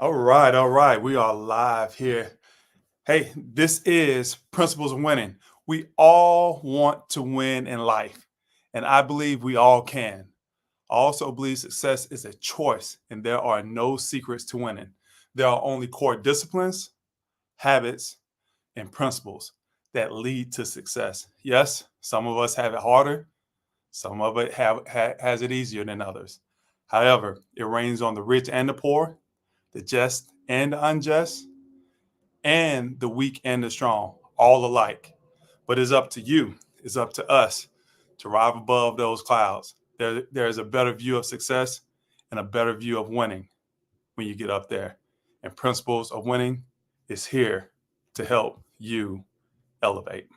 All right. We are live here. Hey, this is Principles of Winning. We all want to win in life, and I believe we all can. I also believe success is a choice, and there are no secrets to winning. There are only core disciplines, habits, and principles that lead to success. Yes, some of us have it harder, some of it has it easier than others. However, it rains on the rich and the poor, the just and the unjust, and the weak and the strong, all alike. But it's up to you, it's up to us to rise above those clouds. There's a better view of success and a better view of winning when you get up there. And Principles of Winning is here to help you elevate.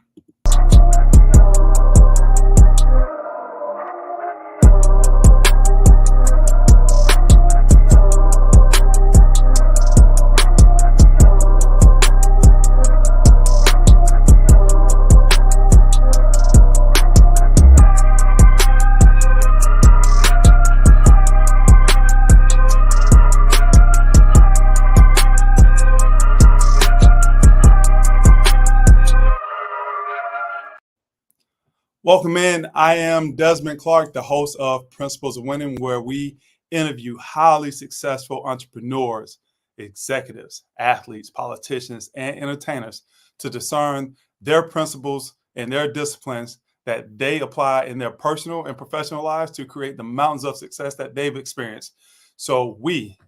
Welcome in. I am Desmond Clark, the host of Principles of Winning, where we interview highly successful entrepreneurs, executives, athletes, politicians, and entertainers to discern their principles and their disciplines that they apply in their personal and professional lives to create the mountains of success that they've experienced. So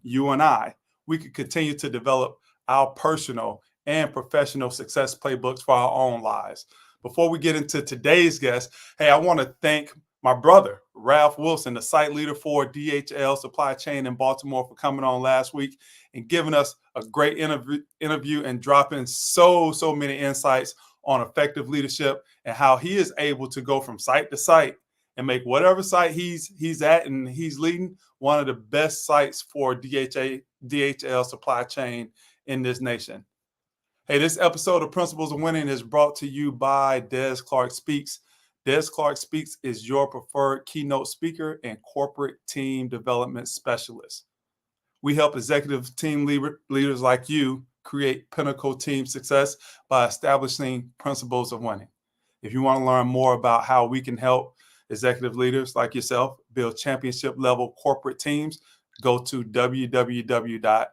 you and I, we could continue to develop our personal and professional success playbooks for our own lives. Before we get into today's guest, hey, I want to thank my brother, Ralph Wilson, the site leader for DHL Supply Chain in Baltimore, for coming on last week and giving us a great interview and dropping so many insights on effective leadership and how he is able to go from site to site and make whatever site he's at and he's leading one of the best sites for DHL Supply Chain in this nation. Hey, this episode of Principles of Winning is brought to you by Des Clark Speaks. Des Clark Speaks is your preferred keynote speaker and corporate team development specialist. We help executive team leaders like you create pinnacle team success by establishing principles of winning. If you want to learn more about how we can help executive leaders like yourself build championship level corporate teams, go to www.Des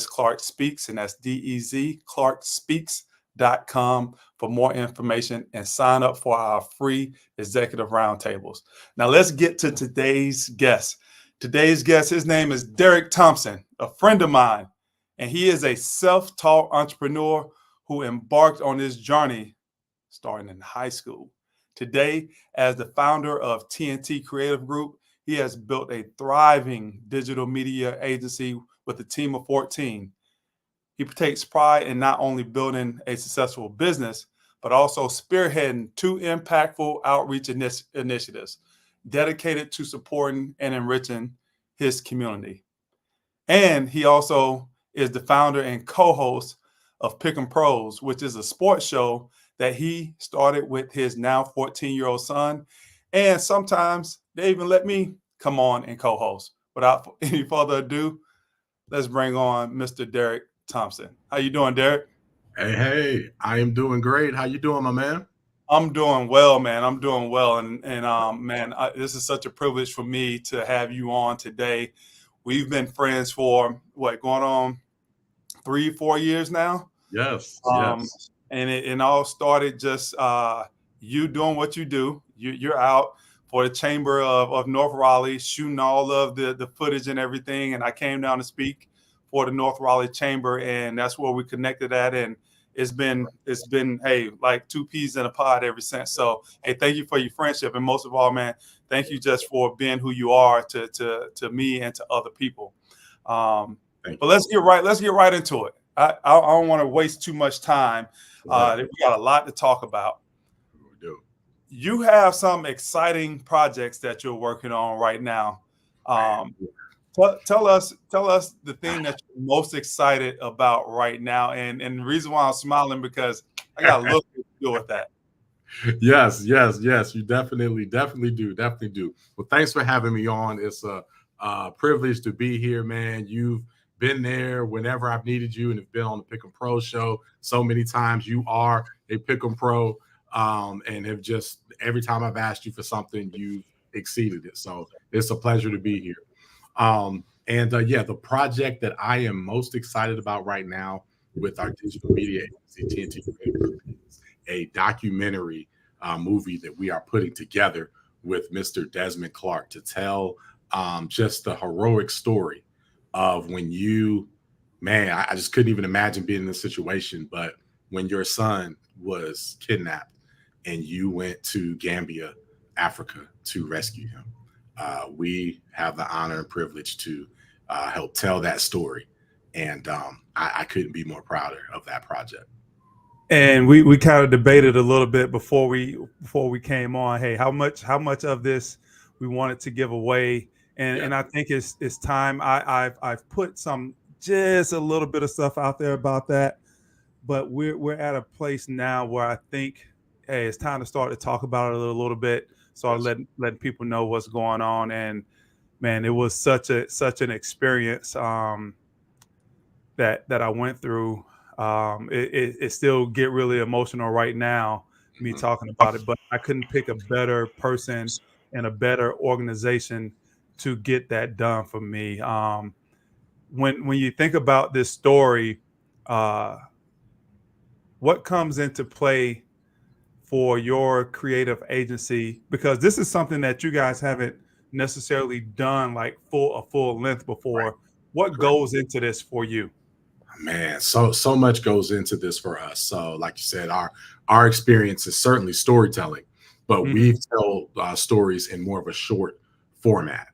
Clark Speaks, and that's DEZ ClarkSpeaks.com for more information and sign up for our free executive roundtables. Now let's get to today's guest. Today's guest, his name is Derrick Thompson, a friend of mine, and he is a self-taught entrepreneur who embarked on this journey starting in high school. Today, as the founder of TNT Creative Group, he has built a thriving digital media agency with a team of 14. He takes pride in not only building a successful business, but also spearheading two impactful outreach initiatives dedicated to supporting and enriching his community. And he also is the founder and co-host of Pick 'em Pros, which is a sports show that he started with his now 14-year-old son. And sometimes they even let me come on and co-host. Without any further ado, let's bring on Mr. Derrick Thompson. How you doing, Derrick? Hey, I am doing great. How you doing, my man? I'm doing well, man. I'm doing well. And man, this is such a privilege for me to have you on today. We've been friends for going on 3-4 years now? Yes. And it all started just you doing what you do. You're out for the Chamber of North Raleigh, shooting all of the footage and everything. And I came down to speak for the North Raleigh Chamber, and that's where we connected at. And it's been hey, like two peas in a pod ever since. So hey, thank you for your friendship, and most of all, man, thank you just for being who you are to me and to other people. But let's get right into it. I don't want to waste too much time. We got a lot to talk about. We do. You have some exciting projects that you're working on right now. Tell us the thing that you're most excited about right now, and the reason why I'm smiling because I got a little bit to do with that. Yes. You definitely do. Well, thanks for having me on. It's a privilege to be here, man. You've been there whenever I've needed you and have been on the Pick 'em Pro show so many times. You are a Pick 'em Pro, and have just every time I've asked you for something, you've exceeded it. So it's a pleasure to be here. Yeah, the project that I am most excited about right now with our digital media agency, TNT Creative, is a documentary movie that we are putting together with Mr. Desmond Clark to tell just the heroic story of when I just couldn't even imagine being in this situation, but when your son was kidnapped and you went to Gambia, Africa to rescue him. We have the honor and privilege to help tell that story. And I couldn't be more prouder of that project. And we kind of debated a little bit before we came on. Hey, how much of this we wanted to give away, and I think it's time. I've put just a little bit of stuff out there about that, but we're at a place now where I think, hey, it's time to start to talk about it a little bit. So I'll letting people know what's going on. And man, it was such an experience that I went through. It still get really emotional right now, me talking about it, but I couldn't pick a better person and a better organization to get that done for me. When you think about this story, what comes into play for your creative agency? Because this is something that you guys haven't necessarily done like a full length before. Right. What goes into this for you? Man, so much goes into this for us. So, like you said, our experience is certainly storytelling, but we tell stories in more of a short format.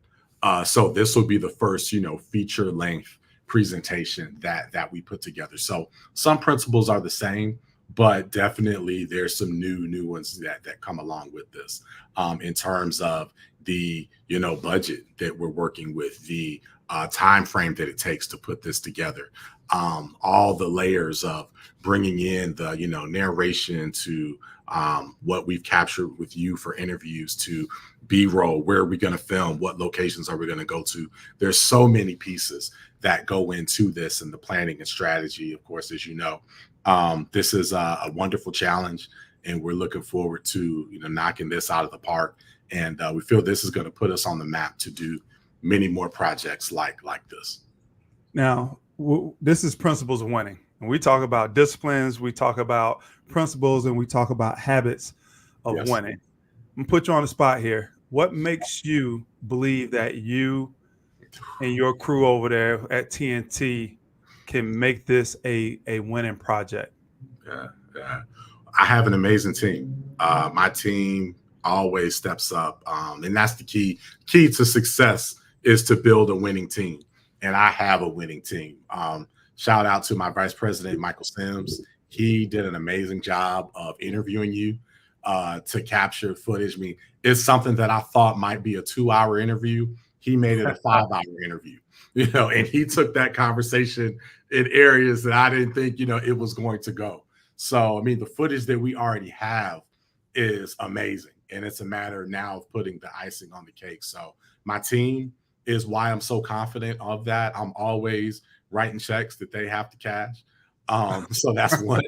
So this will be the first, feature length presentation that we put together. So some principles are the same, but definitely there's some new ones that come along with this, in terms of the budget that we're working with, the time frame that it takes to put this together, all the layers of bringing in the narration to what we've captured with you for interviews, to B-roll, where are we going to film, what locations are we going to go to. There's so many pieces that go into this, and the planning and strategy, of course, as you know. This is a wonderful challenge, and we're looking forward to knocking this out of the park. And we feel this is going to put us on the map to do many more projects like this. Now, this is Principles of Winning. And we talk about disciplines, we talk about principles, and we talk about habits of winning. I'm going to put you on the spot here. What makes you believe that you and your crew over there at TNT can make this a winning project? Yeah. I have an amazing team. My team always steps up. And that's the key to success, is to build a winning team. And I have a winning team. Shout out to my vice president, Michael Sims. He did an amazing job of interviewing you to capture footage. I mean, it's something that I thought might be a 2-hour interview. He made it a 5-hour interview, and he took that conversation in areas that I didn't think, it was going to go. So, I mean, the footage that we already have is amazing. And it's a matter now of putting the icing on the cake. So my team is why I'm so confident of that. I'm always writing checks that they have to cash. So that's one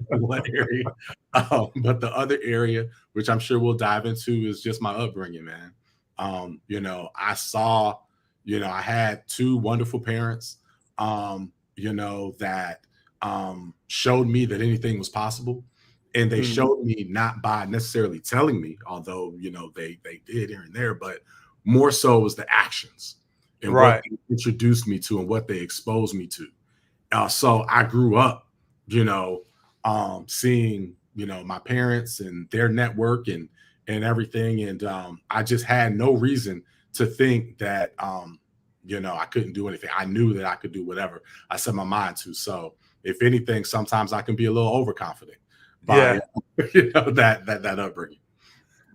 area. But the other area, which I'm sure we'll dive into, is just my upbringing, man. I saw, I had 2 wonderful parents, that showed me that anything was possible. And they showed me not by necessarily telling me, although, they did here and there, but more so was the actions and what they introduced me to and what they exposed me to. So I grew up, seeing, my parents and their network and everything. And I just had no reason to think that, I couldn't do anything. I knew that I could do whatever I set my mind to. So if anything, sometimes I can be a little overconfident by that upbringing.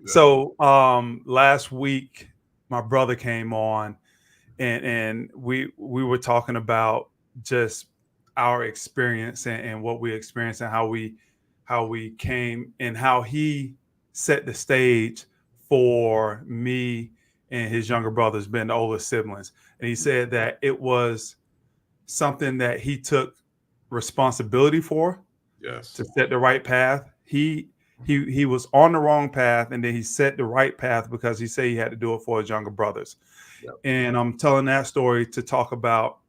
So last week, my brother came on, and we were talking about just our experience and what we experienced and how we came and how he set the stage for me and his younger brothers, being the older siblings. And he said that it was something that he took responsibility for Yes. to set the right path. He was on the wrong path, and then he set the right path because he said he had to do it for his younger brothers. Yep. And I'm telling that story to talk about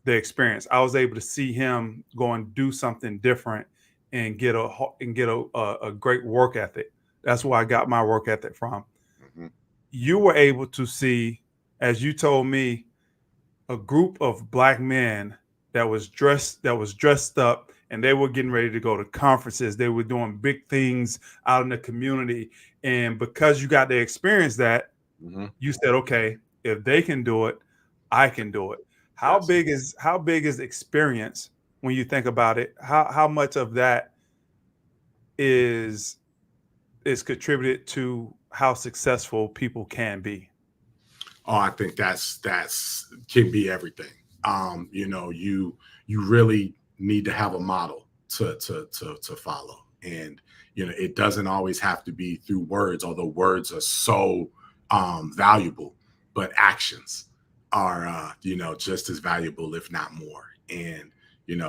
the experience. I was able to see him go and do something different and get a great work ethic. That's where I got my work ethic from. Mm-hmm. You were able to see, as you told me, a group of black men that was dressed up, and they were getting ready to go to conferences. They were doing big things out in the community. And because you got to experience that, Mm-hmm. you said, okay, if they can do it, I can do it. How Yes. big is experience when you think about it? How much of that is contributed to how successful people can be? Oh, I think that's can be everything. You really need to have a model to follow, and it doesn't always have to be through words, although words are so valuable, but actions are just as valuable, if not more. And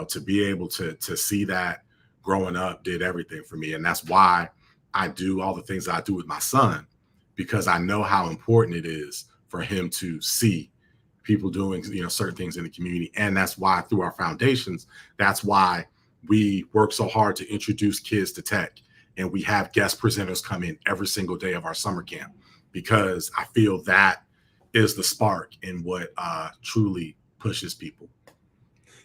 to be able to see that growing up did everything for me, and that's why I do all the things that I do with my son, because I know how important it is for him to see people doing certain things in the community. And that's why through our foundations, that's why we work so hard to introduce kids to tech, and we have guest presenters come in every single day of our summer camp, because I feel that is the spark in what truly pushes people.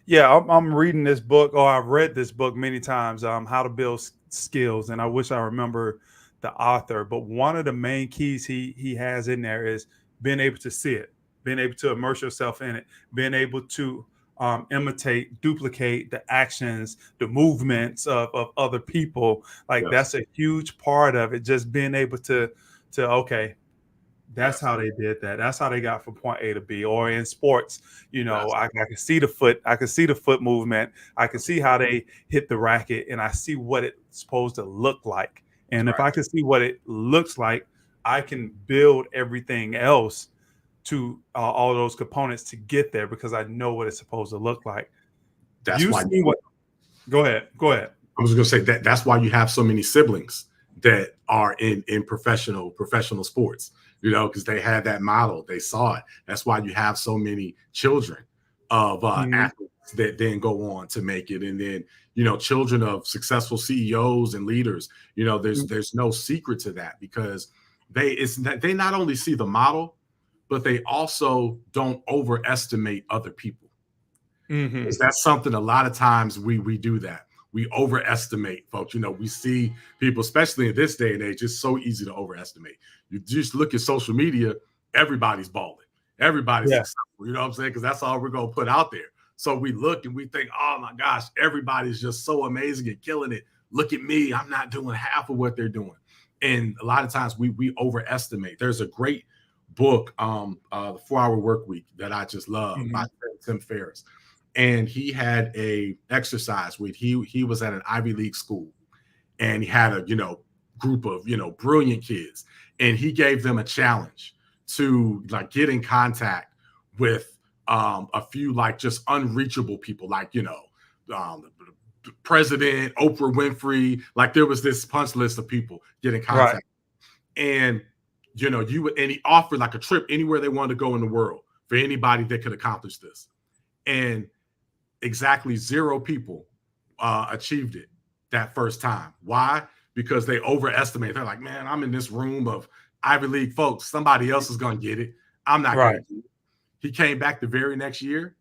Yeah, I'm reading this book, or I've read this book many times, How to Build Skills, and I wish I remember the author. But one of the main keys he has in there is being able to see it, being able to immerse yourself in it, being able to imitate, duplicate the actions, the movements of other people. Like Yes. that's a huge part of it. Just being able to okay, that's Yes. how they did that. That's how they got from point A to B. Or in sports, Yes. I can see the foot. I can see the foot movement. I can see how they hit the racket, and I see what it's supposed to look like. And if Right. I can see what it looks like, I can build everything else to all those components to get there because I know what it's supposed to look like. That's You why see what? Go ahead. Go ahead. I was going to say that's why you have so many siblings that are in professional sports, because they had that model, they saw it. That's why you have so many children of Mhm. athletes that then go on to make it, and then children of successful CEOs and leaders. There's no secret to that, because they not only see the model, but they also don't overestimate other people. Mhm. Because that's something a lot of times we do that. We overestimate folks. We see people, especially in this day and age, it's so easy to overestimate. You just look at social media, everybody's balling. Everybody's Yeah. successful. You know what I'm saying? Because that's all we're going to put out there. So we look and we think, oh my gosh, everybody's just so amazing and killing it. Look at me. I'm not doing half of what they're doing. And a lot of times we overestimate. There's a great book, The 4 Hour Work Week, that I just love, by Mhm. Tim Ferriss, and he had a exercise where he was at an Ivy League school, and he had a group of brilliant kids, and he gave them a challenge to like get in contact with a few like just unreachable people, like the president, Oprah Winfrey. Like there was this punch list of people get in Right. contact, and and he offered like a trip anywhere they wanted to go in the world for anybody that could accomplish this. And exactly 0 people achieved it that first time. Why? Because they overestimate. They're like, man, I'm in this room of Ivy League folks. Somebody else is going to get it. I'm not going Right. to get it. He came back the very next year,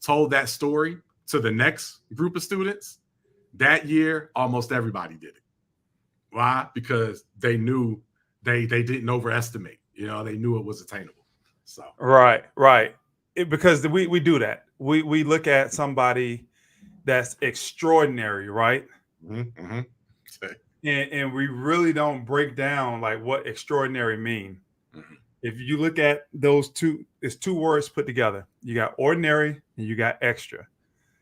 told that story to the next group of students. That year, almost everybody did it. Why? Because they knew they didn't overestimate. They knew it was attainable. So Right, right. Because we do that. We look at somebody that's extraordinary, right? mm-hmm. And we really don't break down like what extraordinary mean. Mm-hmm. If you look at those two, it's 2 words put together. You got ordinary and you got extra.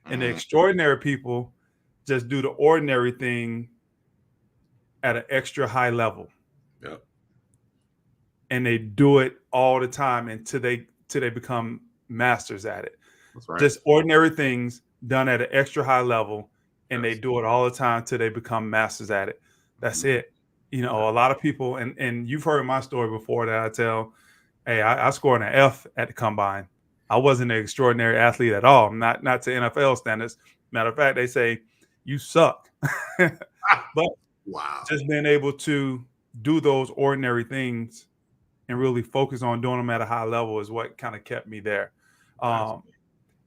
And the Mm-hmm. extraordinary people just do the ordinary thing at an extra high level. Yep. And they do it all the time until they become masters at it. That's right. Just ordinary things done at an extra high level, and they Yes. do it all the time till they become masters at it. That's Mhm. it. A lot of people, and you've heard my story before that I tell, hey, I scored an F at the combine. I wasn't an extraordinary athlete at all, not to NFL standards. Matter of fact, they say you suck. But Wow. just being able to do those ordinary things and really focus on doing them at a high level is what kind of kept me there. That's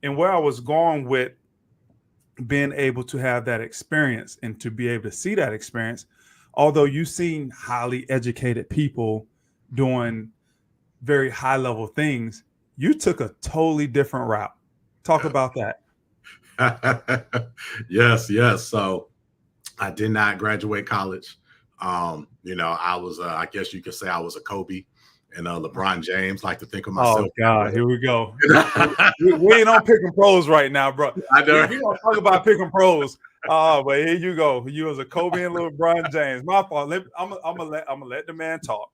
And where I was going with being able to have that experience and to be able to see that experience, although you've seen highly educated people doing very high level things, you took a totally different route. Talk yeah. about that. Yes. So I did not graduate college. I was, I guess you could say I was a Kobe and LeBron James. Like to think of Oh myself that God, way. here we go. We ain't on pick and pros right now, bro. I We know. gonna talk about pick and pros. But here you go. You was a Kobe and LeBron James. My fault. I'm gonna let the man talk.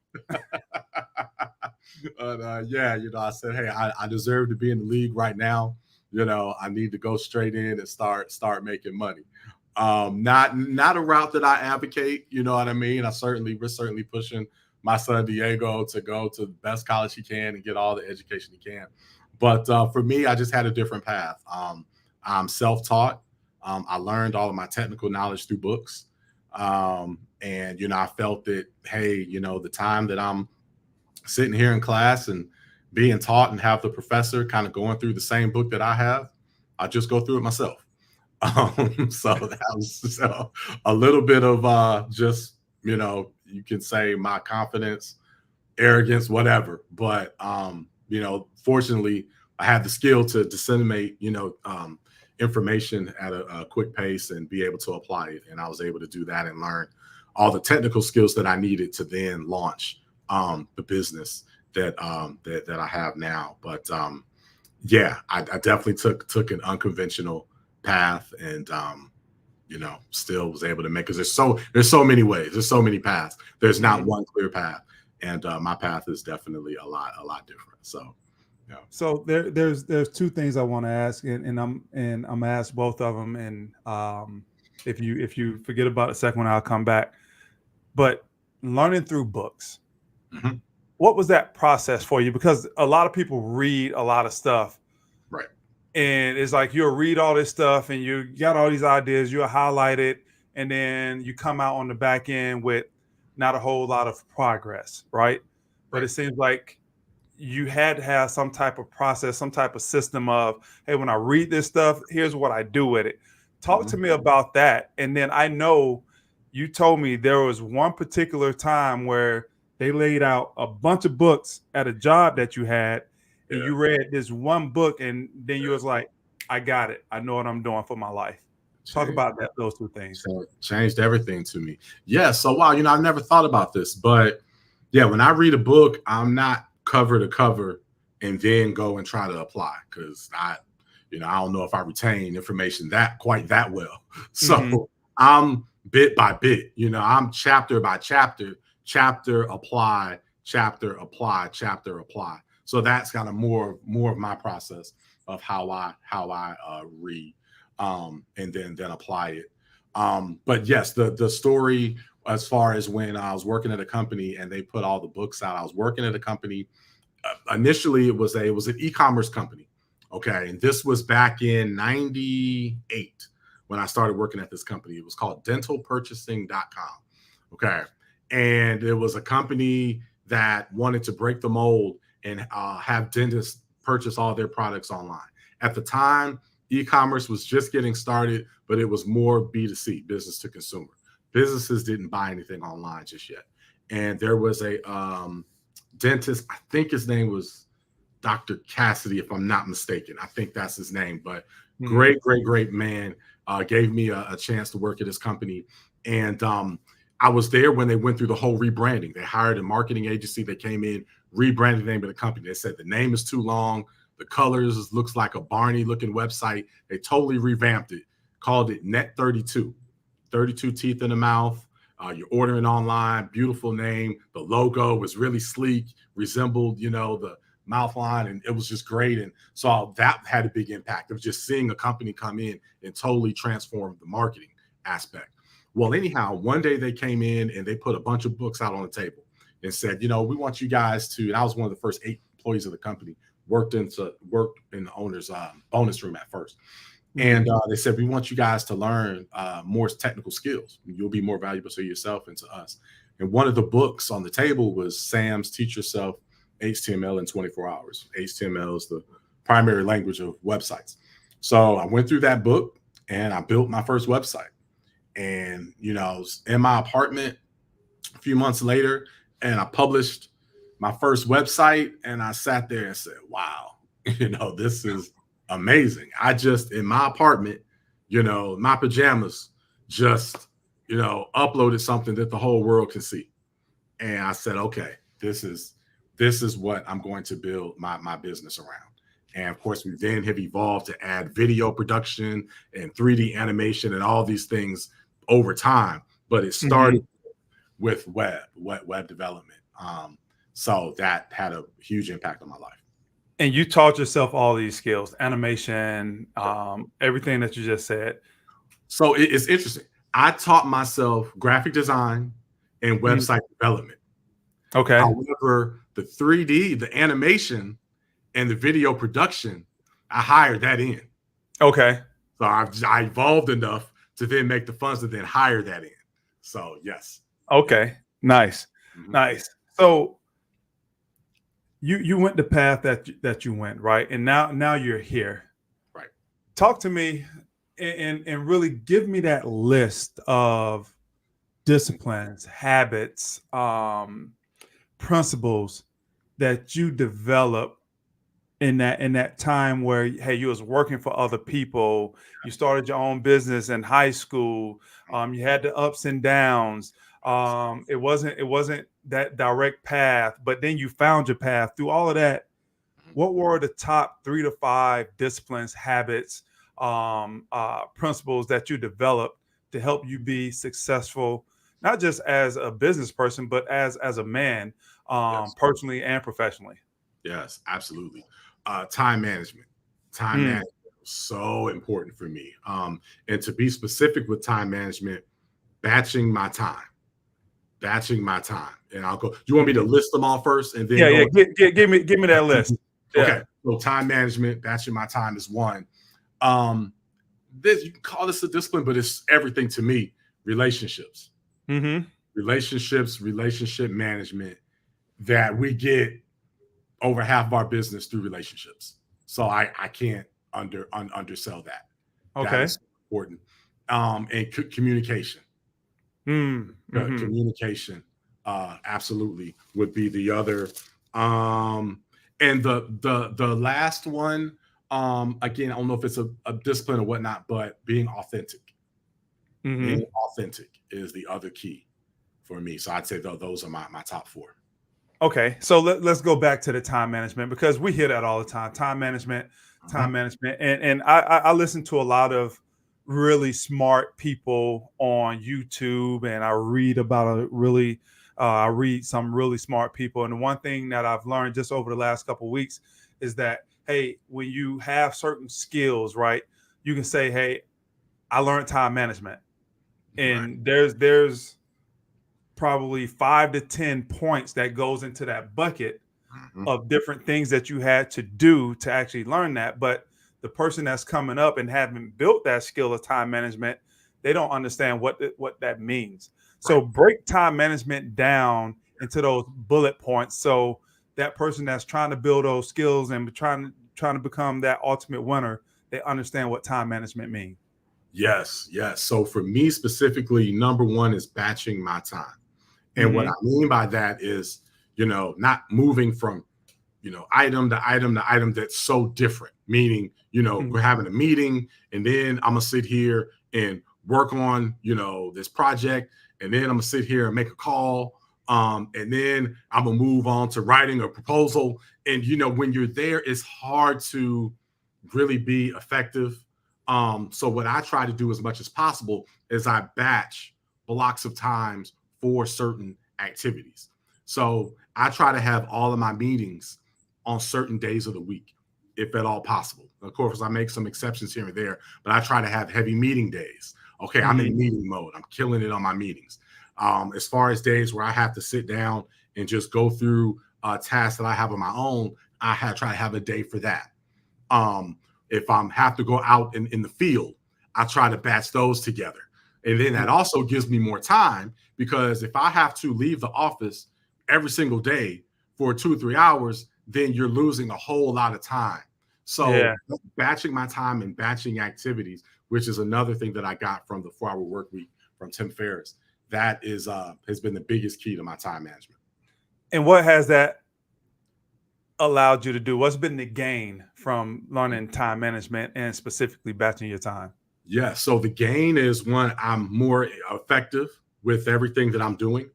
But yeah, I said, hey, I deserve to be in the league right now. I need to go straight in and start making money. Not a route that I advocate. You know what I mean? We're certainly pushing my son Diego to go to the best college he can and get all the education he can. But for me, I just had a different path. I'm self-taught. I learned all of my technical knowledge through books. And I felt that, hey, the time that I'm sitting here in class and being taught and have the professor kind of going through the same book that I have, I just go through it myself. So that was a little bit of just, you can say my confidence, arrogance, whatever. But, fortunately, I had the skill to disseminate, information at a quick pace and be able to apply it. And I was able to do that and learn all the technical skills that I needed to then launch the business that I have now. But yeah, I definitely took an unconventional path and still was able to make, because there's so many ways, there's so many paths. There's not one clear path. And my path is definitely a lot different. So yeah. So there's two things I want to ask, and I'm gonna ask both of them. And if you forget about the second one, I'll come back. But learning through books, Mhm. what was that process for you? Because a lot of people read a lot of stuff, Right. and it's like you'll read all this stuff and you got all these ideas, you'll highlight it, and then you come out on the back end with not a whole lot of progress, right? But Right. it seems like you had to have some type of process, some type of system of, hey, when I read this stuff, here's what I do with it. Talk to me about that. And then I know you told me there was one particular time where they laid out a bunch of books at a job that you had, and Yeah. you read this one book, and then you was like, I got it. I know what I'm doing for my life. Talk about those two things. So changed everything to me. Yeah. So wow, I've never thought about this, but yeah, when I read a book, I'm not cover to cover and then go and try to apply, because I don't know if I retain information quite that well. So I'm bit by bit, I'm chapter by chapter, chapter apply, chapter apply, chapter apply. So that's kind of more of my process of how I read, and then apply it. But yes, the story as far as when I was working at a company and they put all the books out. I was working at a company. Initially, it was an e-commerce company. Okay, and this was back in '98 when I started working at this company. It was called dentalpurchasing.com. Okay, and it was a company that wanted to break the mold and have dentists purchase all their products online. At the time, e-commerce was just getting started, but it was more B2C, business to consumer. Businesses didn't buy anything online just yet. And there was a dentist, I think his name was Dr. Cassidy, if I'm not mistaken. I think that's his name, but great man. Gave me a chance to work at his company. And I was there when they went through the whole rebranding. They hired a marketing agency that came in, rebranded the name of the company. They said the name is too long. The colors looks like a Barney looking website. They totally revamped it, called it Net 32, 32 teeth in the mouth. You're ordering online, beautiful name. The logo was really sleek, resembled, the mouth line, and it was just great. And so that had a big impact of just seeing a company come in and totally transform the marketing aspect. Well, anyhow, one day they came in and they put a bunch of books out on the table and said, we want you guys to, and I was one of the first 8 employees of the company, worked in the owner's bonus room at first. And they said, we want you guys to learn more technical skills. You'll be more valuable to yourself and to us. And one of the books on the table was Sam's Teach Yourself HTML in 24 Hours. HTML is the primary language of websites. So I went through that book and I built my first website. And, in my apartment a few months later, and I published my first website, and I sat there and said, wow, this is amazing. I just, in my apartment, my pajamas, just, uploaded something that the whole world can see. And I said, okay, this is what I'm going to build my business around. And of course, we then have evolved to add video production and 3D animation and all these things over time. But it started with web development. So that had a huge impact on my life. And you taught yourself all these skills, animation, everything that you just said. So it's interesting. I taught myself graphic design and website development. Okay. However, the 3D, the animation, and the video production, I hired that in. Okay. So I evolved enough to then make the funds to then hire that in. So yes. Okay. Nice. Nice. So you went the path that you went, right? And now you're here. Right. Talk to me and really give me that list of disciplines, habits, principles that you developed in that time where, hey, you was working for other people, you started your own business in high school, you had the ups and downs. It wasn't that direct path, but then you found your path through all of that. What were the top 3 to 5 disciplines, habits, principles that you developed to help you be successful, not just as a business person, but as a man, personally and professionally? Yes, absolutely. Time management. Time management was so important for me. And to be specific with time management, batching my time. And I'll go. You want me to list them all first, and then give me that list. Okay. So time management, batching my time is one. You can call this a discipline, but it's everything to me. Relationships, relationship management. That we get over half of our business through relationships. So I can't undersell that. Okay. That is important. And communication. Communication absolutely would be the other. And the last one, again, I don't know if it's a discipline or whatnot, but being authentic. Being authentic is the other key for me. So I'd say those are my top 4. Okay, so let's go back to the time management, because we hear that all the time. Time management, and I listen to a lot of really smart people on YouTube, and I read about I read some really smart people. And the one thing that I've learned just over the last couple of weeks is that, hey, when you have certain skills, right, you can say, hey, I learned time management, and there's probably 5 to 10 points that goes into that bucket of different things that you had to do to actually learn that. But the person that's coming up and haven't built that skill of time management, they don't understand what that means. So break time management down into those bullet points, so that person that's trying to build those skills and trying to become that ultimate winner, they understand what time management means. Yes. So for me specifically, number 1 is batching my time. And what I mean by that is, not moving from, item to item to item that's so different. Meaning, we're having a meeting, and then I'm gonna sit here and work on, this project, and then I'm gonna sit here and make a call, and then I'm gonna move on to writing a proposal. And when you're there, it's hard to really be effective. So what I try to do as much as possible is I batch blocks of times for certain activities. So I try to have all of my meetings on certain days of the week, if at all possible. Of course, I make some exceptions here and there, but I try to have heavy meeting days. Okay, I'm in meeting mode. I'm killing it on my meetings. As far as days where I have to sit down and just go through tasks that I have on my own, try to have a day for that. If I have to go out in the field, I try to batch those together. And then that also gives me more time, because if I have to leave the office every single day for 2 or 3 hours, then you're losing a whole lot of time. So batching my time and batching activities, which is another thing that I got from the 4-Hour Work Week from Tim Ferriss, that is has been the biggest key to my time management. And what has that allowed you to do? What's been the gain from learning time management and specifically batching your time? Yeah, so the gain is, one, I'm more effective with everything that I'm doing.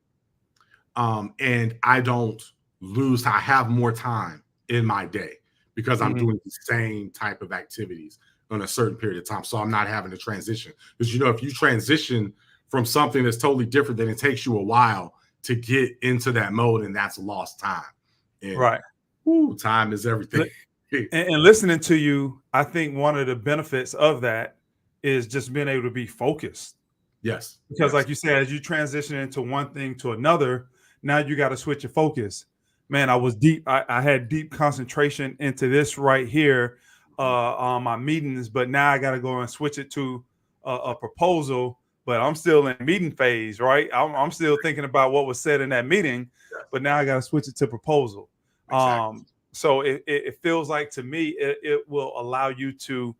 And I don't lose, I have more time in my day because I'm doing the same type of activities on a certain period of time. So I'm not having to transition. Because, if you transition from something that's totally different, then it takes you a while to get into that mode, and that's lost time. And time is everything. And listening to you, I think one of the benefits of that is just being able to be focused. Yes. Because like you said, as you transition into one thing to another, now you got to switch your focus. Man, I was deep. I had deep concentration into this right here on my meetings, but now I got to go and switch it to a proposal, but I'm still in meeting phase, right? I'm still thinking about what was said in that meeting, but now I got to switch it to proposal. Exactly. So it feels like, to me, it will allow you to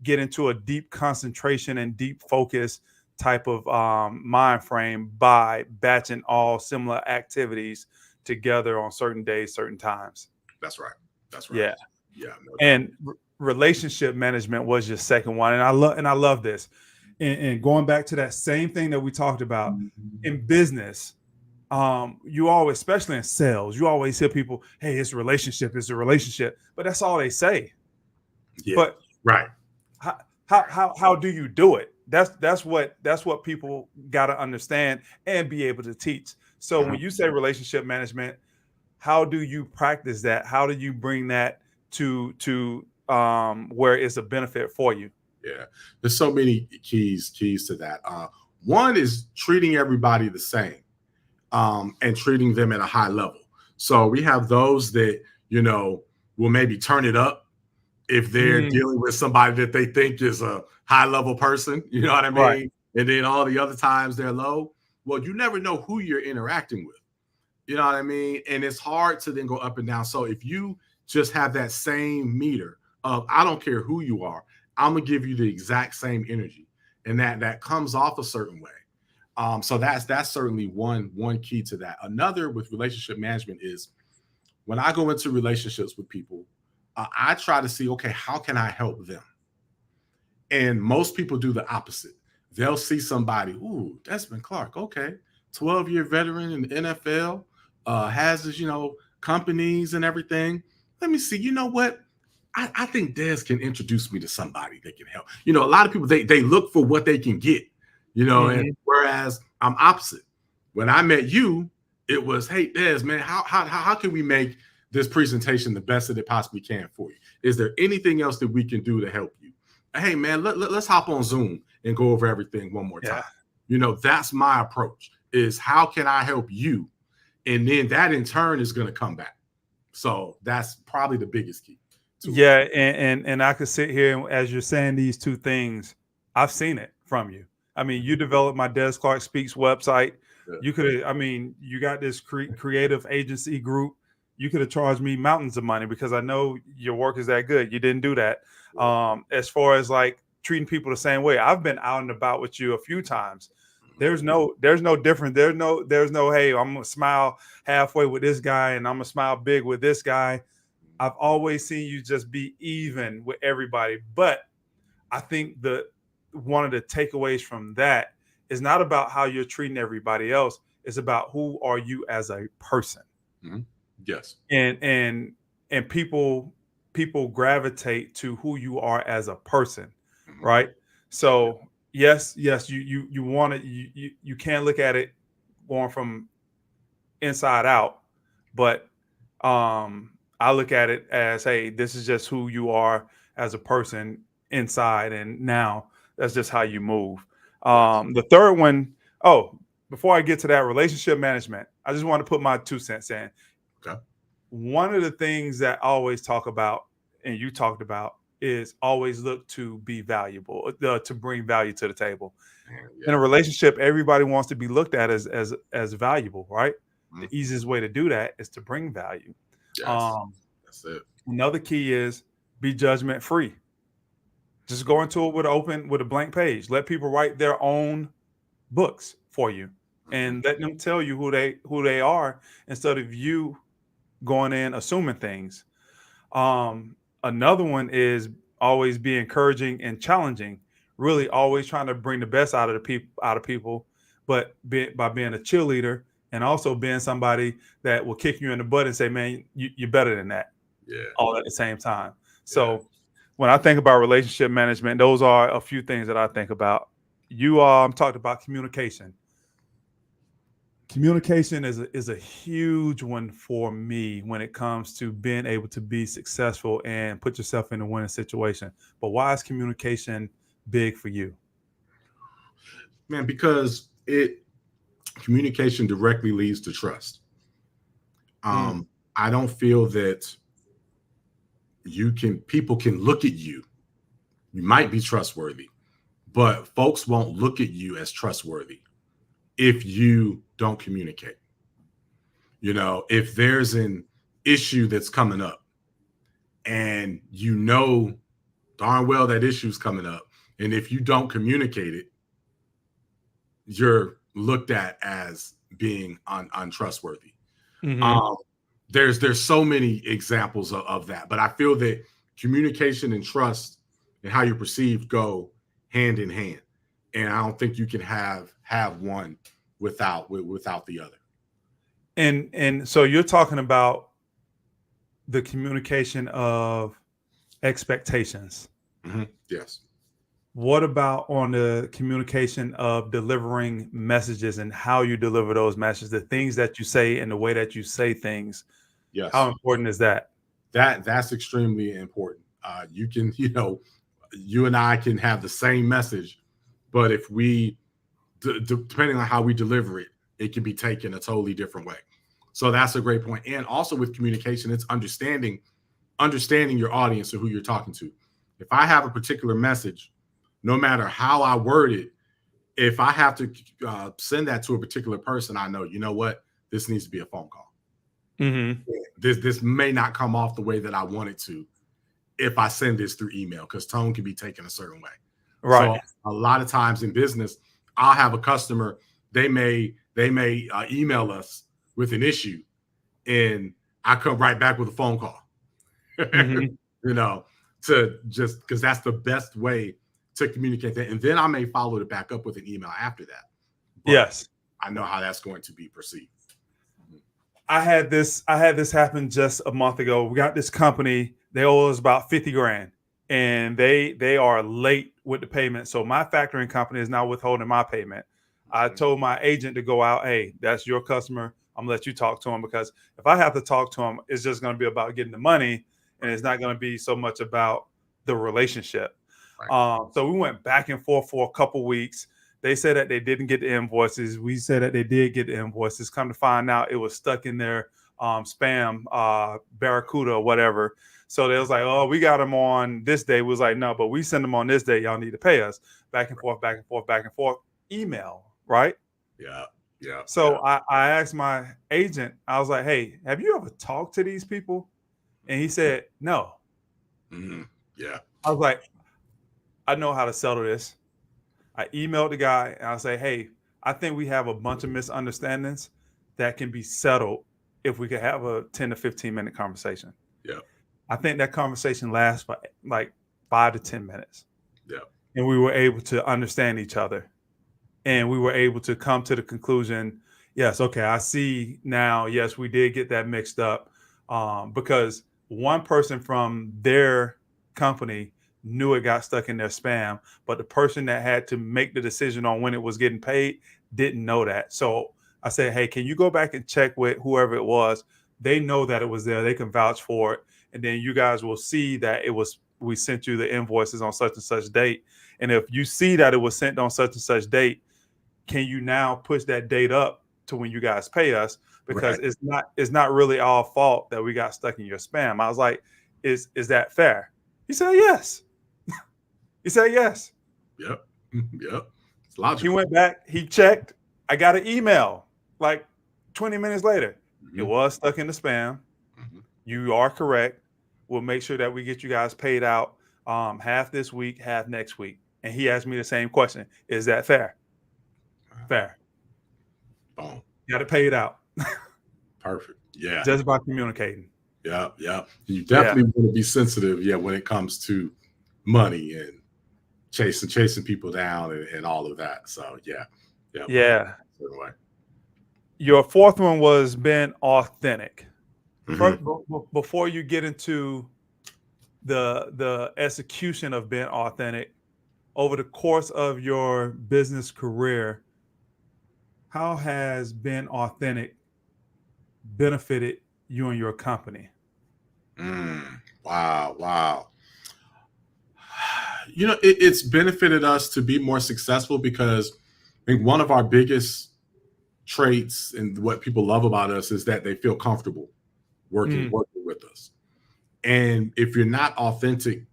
get into a deep concentration and deep focus type of mind frame by batching all similar activities together on certain days, certain times. That's right. Yeah. No and relationship management was your second one, and I love this. And going back to that same thing that we talked about in business, you always, especially in sales, you always hear people, "Hey, it's a relationship, but that's all they say. Yeah. But right. How do you do it? That's what people got to understand and be able to teach. So when you say relationship management, how do you practice that? How do you bring that to where it's a benefit for you? Yeah, there's so many keys to that. One is treating everybody the same, and treating them at a high level. So we have those that will maybe turn it up if they're dealing with somebody that they think is a high level person, you know what I mean? Right. And then all the other times they're low. Well, you never know who you're interacting with, you know what I mean? And it's hard to then go up and down. So if you just have that same meter of, I don't care who you are, I'm gonna give you the exact same energy, and that comes off a certain way. So that's certainly one key to that. Another with relationship management is, when I go into relationships with people, I try to see, okay, how can I help them? And most people do the opposite. They'll see somebody, ooh, Desmond Clark, okay, 12-year veteran in the NFL, has his, companies and everything. Let me see, you know what? I think Des can introduce me to somebody that can help. A lot of people, they look for what they can get, and whereas I'm opposite. When I met you, it was, hey, Des, man, how can we make this presentation the best that it possibly can for you? Is there anything else that we can do to help you? Hey, man, let's hop on Zoom and go over everything one more time. That's my approach, is how can I help you? And then that in turn is going to come back. So that's probably the biggest key. Yeah, and I could sit here, and as you're saying these two things, I've seen it from you. I mean, you developed my Des Clark Speaks website. Yeah. You could have, you got this creative agency group. You could have charged me mountains of money because I know your work is that good. You didn't do that. Yeah. As far as like treating people the same way, I've been out and about with you a few times. There's no different. There's no, hey, I'm gonna smile halfway with this guy and I'm gonna smile big with this guy. I've always seen you just be even with everybody. But I think one of the takeaways from that is not about how you're treating everybody else. It's about who are you as a person. Mm-hmm. Yes. And people gravitate to who you are as a person, right? So yes, you want it. You can't look at it going from inside out, but I look at it as, hey, this is just who you are as a person inside, and now that's just how you move. Yes. The third one, oh, before I get to that, relationship management, I just want to put my 2 cents in. Okay. One of the things that I always talk about, and you talked about, is always look to be valuable, to bring value to the table. In a Yeah. relationship, everybody wants to be looked at as valuable, right? Mhm. The easiest way to do that is to bring value. Yes. Um, That's it. Another key is be judgment free. Just go into it with a blank page. Let people write their own books for you, Mhm. and let them tell you who they are instead of you going in assuming things. Another one is always be encouraging and challenging. Really, always trying to bring the best out of people, but by being a cheerleader and also being somebody that will kick you in the butt and say, "Man, you're better than that." Yeah. All at the same time. Yeah. So when I think about relationship management, those are a few things that I think about. You talked about communication. Communication is a huge one for me when it comes to being able to be successful and put yourself in a winning situation. But why is communication big for you? Man, because it communication directly leads to trust. Mm, I don't feel that people can look at you. You might be trustworthy, but folks won't look at you as trustworthy if you don't communicate. If there's an issue that's coming up and darn well that issue's coming up, and if you don't communicate it, you're looked at as being untrustworthy. hmm Um, there's so many examples of that, but I feel that communication and trust and how you're perceived go hand in hand, and I don't think you can have one without the other. And so you're talking about the communication of expectations. Yes. What about on the communication of delivering messages and how you deliver those messages, the things that you say and the way that you say things? How Yes. important is that? That's extremely important. You can, you and I can have the same message, but if depending on how we deliver it, it can be taken a totally different way. So that's a great point. And also with communication, it's understanding your audience and who you're talking to. If I have a particular message, no matter how I word it, if I have to send that to a particular person, I know, you know what, this needs to be a phone call. Hmm. This may not come off the way that I want it to if I send this through email, because tone can be taken a certain way. So Right. a lot of times in business, I'll have a customer, they may email us with an issue, and I come right back with a phone call. Hmm. you know, to just because that's the best way to communicate that. And then I may follow it back up with an email after that. But Yes. I know how that's going to be perceived. I had this happen just a month ago. We got this company, they owe us about 50 grand, and they are late with the payment. So my factoring company is now withholding my payment. I told my agent to go out, hey, that's your customer. I'm gonna let you talk to him, because if I have to talk to him, it's just gonna be about getting the money, and Right, it's not gonna be so much about the relationship. right, So we went back and forth for a couple weeks. They said that they didn't get the invoices. We said that they did get the invoices. Come to find out, it was stuck in their spam, Barracuda or whatever. So they was like, "Oh, we got them on this day." We was like, "No, but we send them on this day. Y'all need to pay us." Back and forth, back and forth, back and forth. Email, right? yeah, yeah, So I asked my agent. I was like, "Hey, have you ever talked to these people?" And he said, "No." yeah, I was like, "I know how to settle this." I emailed the guy and I say, "Hey, I think we have a bunch of misunderstandings that can be settled if we could have a 10 to 15-minute conversation." yeah, I think that conversation lasts for like 5 to 10 minutes. yeah, And we were able to understand each other. And we were able to come to the conclusion, yes, okay, I see now. Yes, we did get that mixed up, because one person from their company knew it got stuck in their spam, but the person that had to make the decision on when it was getting paid didn't know that. So I said, hey, can you go back and check with whoever it was? they know that it was there. They can vouch for it. And then you guys will see that we sent you the invoices on such and such date. And if you see that it was sent on such and such date, can you now push that date up to when you guys pay us? Because it's not really our fault that we got stuck in your spam. I was like, is that fair? He said, yes. He said, yes. Yep. Yep. It's logical. He went back, he checked. I got an email like 20 minutes later. Mm-hmm. It was stuck in the spam. Mm-hmm. You are correct. We'll make sure that we get you guys paid out half this week, half next week. And he asked me the same question. Is that fair? Fair. Boom. You got to pay it out. Perfect. Yeah. Just by communicating. Yeah. Yeah. You definitely want to be sensitive. Yeah. When it comes to money and chasing people down and all of that. So yeah. Yeah. Yeah. Way. Your fourth one was being authentic. Mm-hmm. Before you get into the execution of being authentic, over the course of your business career, how has being authentic benefited you and your company? Wow. You know, it's benefited us to be more successful because I think one of our biggest traits and what people love about us is that they feel comfortable working with us. And if you're not authentic,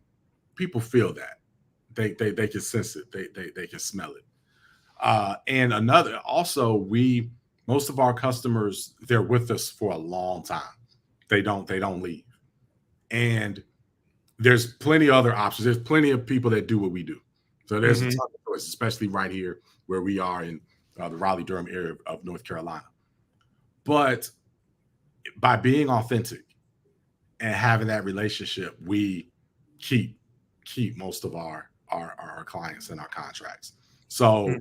people feel that. They can sense it. They can smell it. And another, also, most of our customers, they're with us for a long time. They don't leave. And there's plenty of other options. There's plenty of people that do what we do. So there's a ton of choice, especially right here where we are in the Raleigh-Durham area of North Carolina. But by being authentic and having that relationship, we keep most of our clients and our contracts. So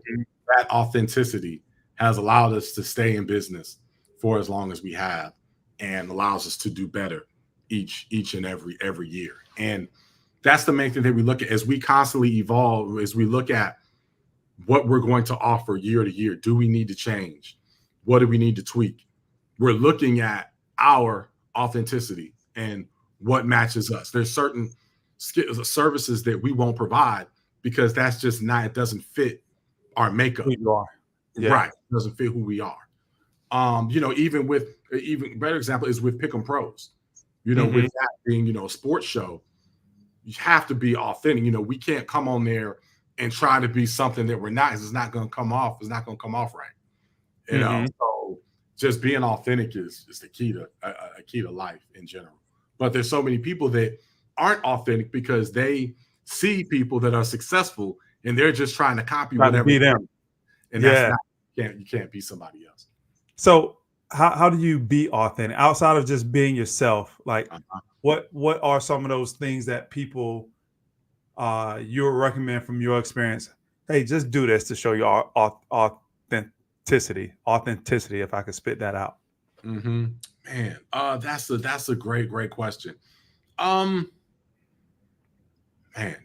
that authenticity has allowed us to stay in business for as long as we have, and allows us to do better each and every year. And that's the main thing that we look at as we constantly evolve, as we look at what we're going to offer year to year. Do we need to change? What do we need to tweak? We're looking at our authenticity and what matches us. There's certain services that we won't provide because that's just not, it doesn't fit our makeup. Who you are. Yeah. Right. It doesn't fit who we are. Even better example is with Pick'em Pros, with that being, a sports show, you have to be authentic. We can't come on there and try to be something that we're not. It's not going to come off. It's not going to come off right. So just being authentic is the key to a key to life in general. But there's so many people that aren't authentic because they see people that are successful and they're just trying to copy whatever. Be them. And that's not, you can't be somebody else. So how do you be authentic outside of just being yourself? Like what are some of those things that people you would recommend from your experience? Hey, just do this to show your authenticity, if I could spit that out. Man, that's a great question. Man,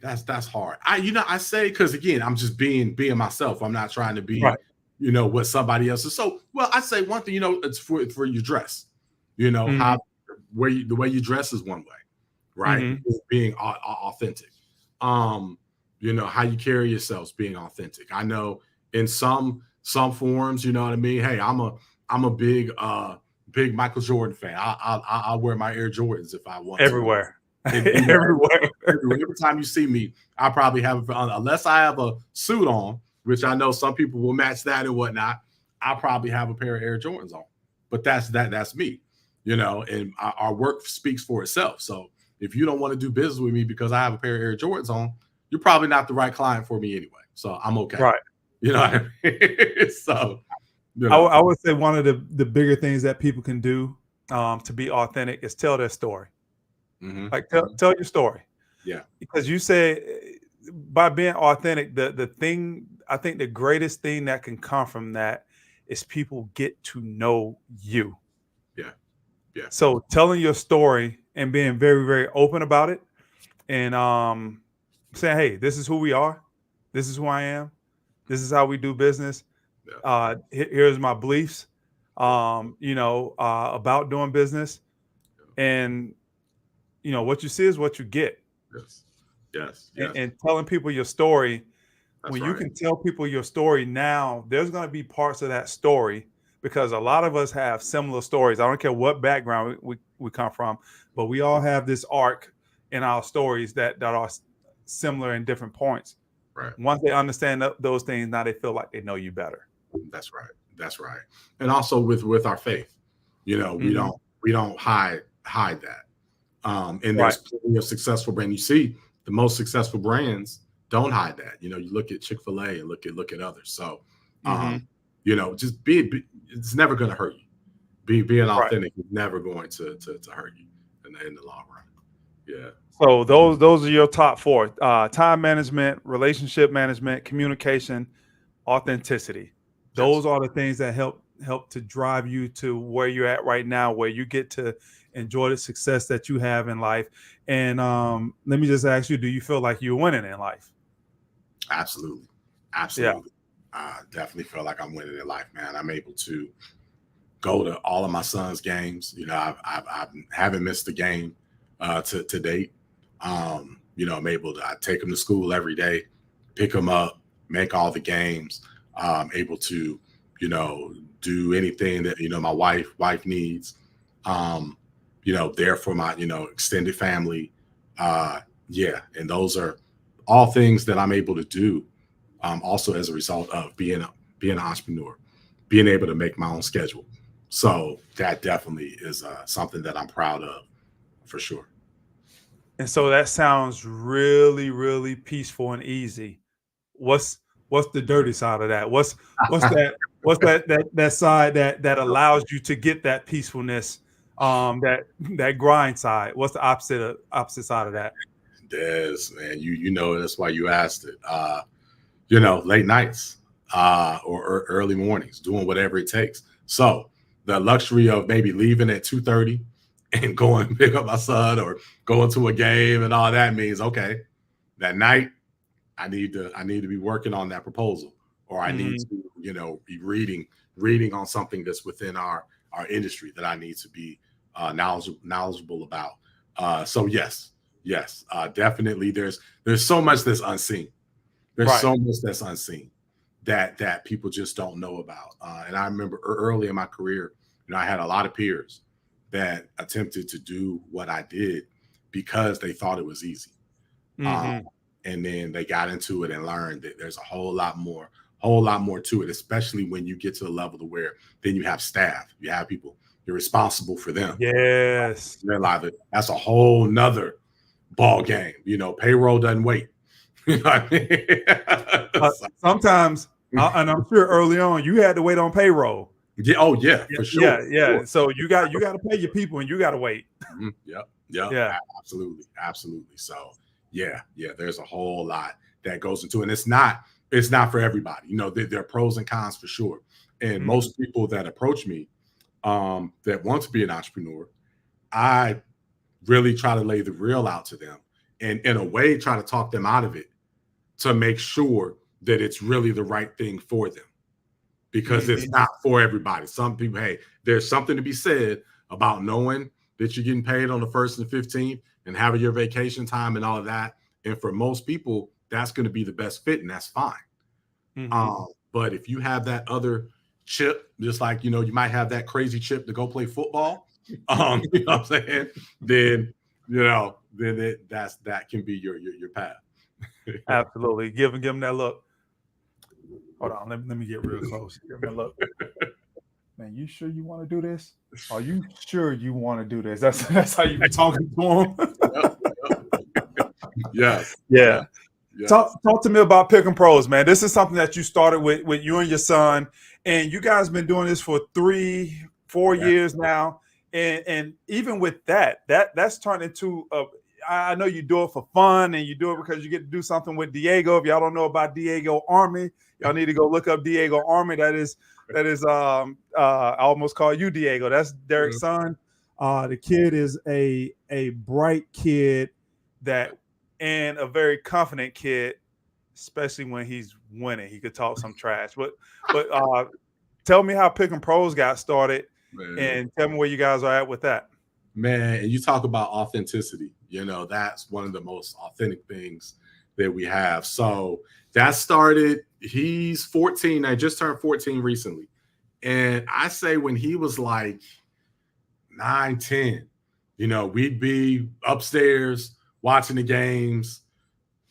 that's hard. I say, because again, I'm just being myself. I'm not trying to be, what somebody else is. So, well, I say one thing, it's for your dress, how the way you dress is one way, right? Being authentic. How you carry yourselves, being authentic. I know in some forums, you know what I mean? Hey, I'm a big Michael Jordan fan. I'll wear my Air Jordans if I want everywhere. Everywhere. Every time you see me, I probably have, unless I have a suit on, which I know some people will match that and whatnot, I'll probably have a pair of Air Jordans on. But that's me, and our work speaks for itself. So if you don't want to do business with me because I have a pair of Air Jordans on, you're probably not the right client for me anyway. So I'm okay. Right. You know what I mean? So I would say one of the bigger things that people can do to be authentic is tell their story. Like tell your story. Yeah. Because you say by being authentic, the thing, I think the greatest thing that can come from that is people get to know you. Yeah. Yeah. So telling your story and being very, very open about it and saying, hey, this is who we are. This is who I am. This is how we do business. Yeah. Here's my beliefs. about doing business, and what you see is what you get. Yes. Yes. And, Yes. and telling people your story, That's when you right. can tell people your story now, there's going to be parts of that story, because a lot of us have similar stories. I don't care what background we come from, but we all have this arc in our stories that are similar in different points. Right. Once they understand those things, now they feel like they know you better. That's right. That's right. And also with our faith, we Mhm. don't hide that. And Right. there's plenty of successful brands. You see, the most successful brands don't hide that. You look at Chick-fil-A and look at others. So, Hmm. just it's never going to hurt you. Being Right. authentic is never going to hurt you in the long run. Yeah. So those are your top four: time management, relationship management, communication, authenticity. Yes. Those are the things that help to drive you to where you're at right now, where you get to enjoy the success that you have in life. And let me just ask you: do you feel like you're winning in life? Absolutely. Yeah. Absolutely. I definitely feel like I'm winning in life, man. I'm able to go to all of my son's games. I haven't missed a game to date. I'm able to I take him to school every day, pick him up, make all the games. Able to, do anything that my wife needs. Um, there for my extended family. Yeah, and those are all things that I'm able to do. Also as a result of being an entrepreneur, being able to make my own schedule. So that definitely is something that I'm proud of, for sure. And so that sounds really, really peaceful and easy. What's what's the dirty side of that? What's that side that allows you to get that peacefulness, that grind side? What's the opposite side of that? Des, man, you know that's why you asked it. Late nights or early mornings, doing whatever it takes. So the luxury of maybe leaving at 2:30 and going pick up my son or going to a game and all that means, okay, that night I need to be working on that proposal, or I need Mhm. to, be reading on something that's within our industry that I need to be knowledgeable about. So yes, definitely. There's so much that's unseen. There's Right. so much that's unseen that people just don't know about. And I remember early in my career, I had a lot of peers that attempted to do what I did because they thought it was easy. Um, Mhm. and then they got into it and learned that there's a whole lot more to it, especially when you get to the level to where then you have staff, you have people, you're responsible for them. Yes. Realize it. That's a whole nother ball game. Payroll doesn't wait. You know what I mean? So, Sometimes, and I'm sure early on you had to wait on payroll. yeah, oh yeah, Yeah, for yeah, sure. yeah. Sure. So you got to pay your people, and you got to wait. Yep, yep, Yeah. absolutely. So yeah, there's a whole lot that goes into it. And it's not for everybody. There are pros and cons for sure. And Mhm. most people that approach me that want to be an entrepreneur, I really try to lay the real out to them and in a way try to talk them out of it to make sure that it's really the right thing for them, because it's Mhm. not for everybody. Some people, hey, there's something to be said about knowing that you're getting paid on the 1st and 15th and having your vacation time and all of that. And for most people, that's going to be the best fit, and that's fine. Mhm. But if you have that other chip, just like you might have that crazy chip to go play football, you know what I'm saying? Then that can be your path. Absolutely. Give them that look. Hold on. Let me get real close. Give them a look. Man, you sure you want to do this? Are you sure you want to do this? That's how you be talking to Yep, them. yes, Yeah. yes, yes. Talk to me about Pick and Pros, man. This is something that you started with you and your son, and you guys been doing this for 3-4 years now. And even with that's turned into a. I know you do it for fun, and you do it because you get to do something with Diego. If y'all don't know about Diego Army, y'all need to go look up Diego Army. That is I almost call you Diego. That's Derrick's son. The kid is a bright kid that and a very confident kid, especially when he's winning. He could talk some trash, but tell me how Pick and Pros got started, Man. and tell me where you guys are at with that. Man, and you talk about authenticity. That's one of the most authentic things that we have. So that started, he's 14. I just turned 14 recently. And I say when he was like 9, 10, we'd be upstairs watching the games,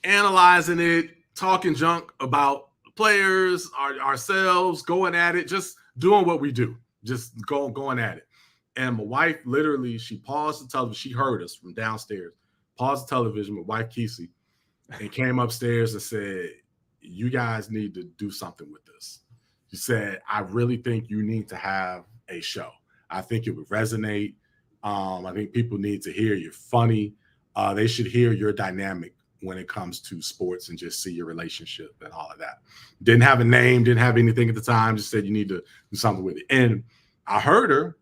analyzing it, talking junk about players, ourselves, going at it, just doing what we do, just going at it. And my wife literally, she paused the television. She heard us from downstairs, paused the television, my wife, Kesey, and came upstairs and said, you guys need to do something with this. She said, I really think you need to have a show. I think it would resonate. I think people need to hear you're funny. They should hear your dynamic when it comes to sports and just see your relationship and all of that. Didn't have a name, didn't have anything at the time, just said you need to do something with it. And I heard her.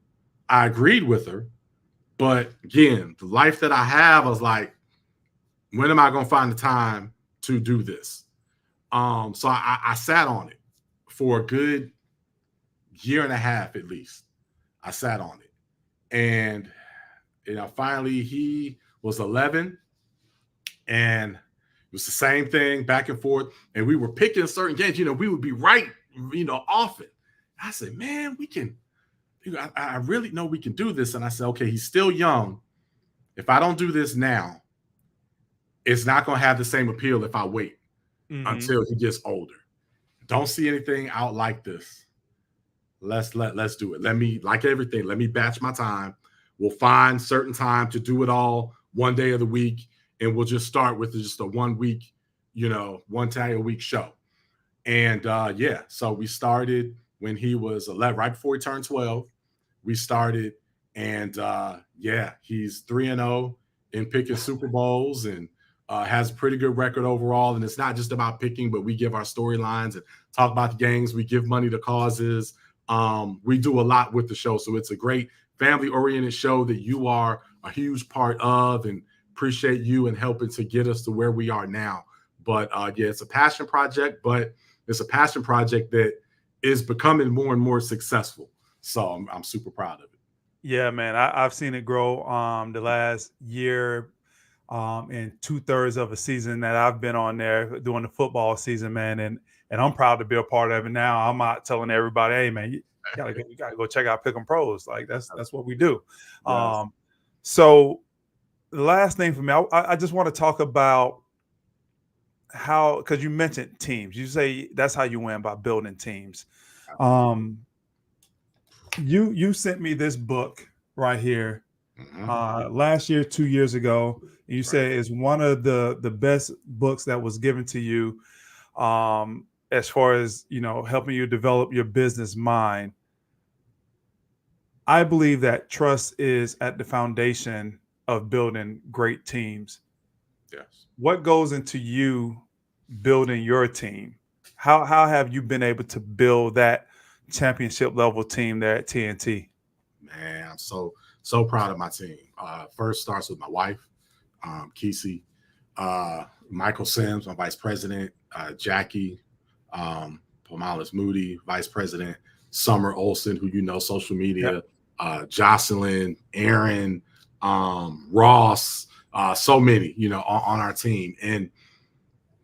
I agreed with her. But again, the life that I have, I was like, when am I going to find the time to do this? So I sat on it for a good year and a half at least. I sat on it. And finally he was 11, and it was the same thing back and forth. And we were picking certain games, we would be right, often. I said, man, we can, I really know we can do this. And I said, okay, he's still young. If I don't do this now, it's not going to have the same appeal if I wait until he gets older. Don't see anything out like this. Let's do it. Let me, like everything, let me batch my time. We'll find certain time to do it all one day of the week, and we'll just start with just a 1 week, one day a week show. And so we started when he was 11, right before he turned 12. We started, and he's 3-0 in picking Super Bowls, and has a pretty good record overall. And it's not just about picking, but we give our storylines and talk about the games. We give money to causes. We do a lot with the show. So it's a great family-oriented show that you are a huge part of, and appreciate you and helping to get us to where we are now. But it's a passion project, but it's a passion project that is becoming more and more successful. So I'm super proud of it. Yeah, man, I've seen it grow the last year, and 2/3 of a season that I've been on there doing the football season, man. And I'm proud to be a part of it now. I'm out telling everybody, hey, man, you gotta go check out Pick 'em Pros. Like that's what we do. Yes. So the last thing for me, I just want to talk about how, because you mentioned teams. You say that's how you win, by building teams. You sent me this book right here last year, 2 years ago. And you say it's one of the best books that was given to you, as far as helping you develop your business mind. I believe that trust is at the foundation of building great teams. Yes. What goes into you building your team? How have you been able to build that championship level team there at TNT? Man, I'm so proud of my team. First starts with my wife, Kesey, Michael Sims, my vice president, Jackie, Pomales Moody, vice president, Summer Olson, who social media, Jocelyn, Aaron, Ross, so many, on our team. And